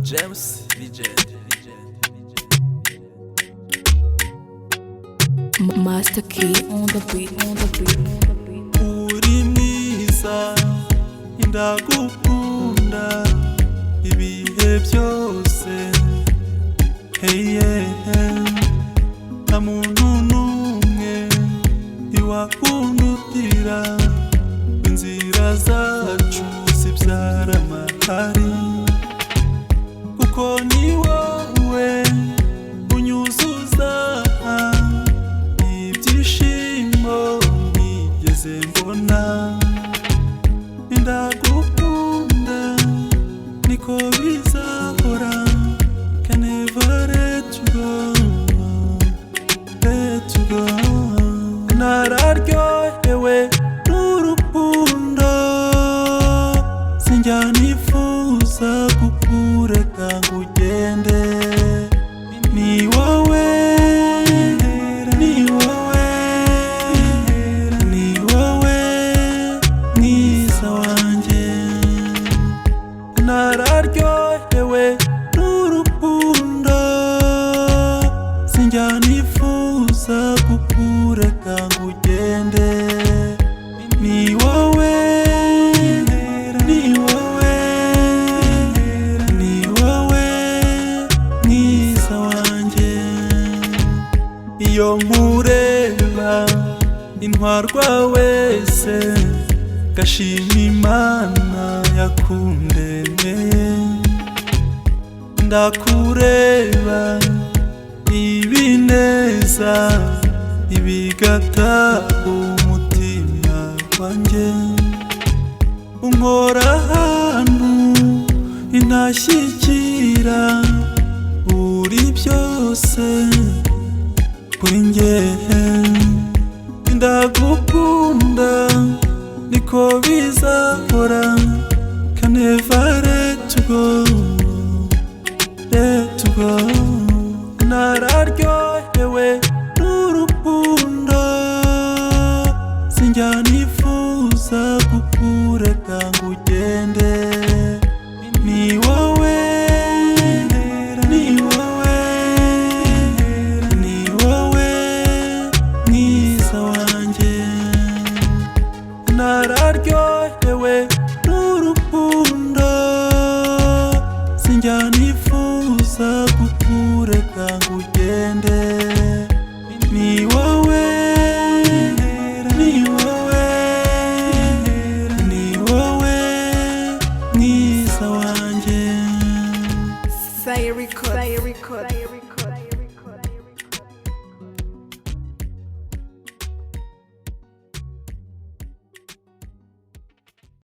James Legend. Master Key on the beat. Uri mwiza ndagukunda ibihe byose. Hey yeah, nta muntu n'umwe iwakundutira, inzira zacu zibyara amahari, kuko ni wowe unyuzuza ibyishimo nigeze mbona. Ndagukunda niko bizahora, can never let you go, let you go. Nararyohewe n'urukundo, sinjya nifuza kukureka ngo ugende. Ni wowe, ni wowe, ni wowe mwiza wanjye. Nararyohewe n'urukundo, sinjya nifuza kukureka ngo ugende. Ni wowe, ni wowe, ni wowe mwiza wanjye. Iyo nkureba intwarwa wese, gashima Imana yakundemeye. Ndakureba ibineza ibigata umutima wanjye, unkora ahantu intashyikira, uri byose kuri njye. Ndagukunda niko bizahora, can never let you go, let you go. Nararyohewe n'urukundo, sinjya nifuza kukureka ngo ugende. Ni wowe, ni wowe, ni wowe mwiza wanjye. Nararyohewe n'urukundo, sinjya nifuza kukureka ngo ugende. Ni wowe, ni wowe, ni wowe mwiza wanjye. Say record.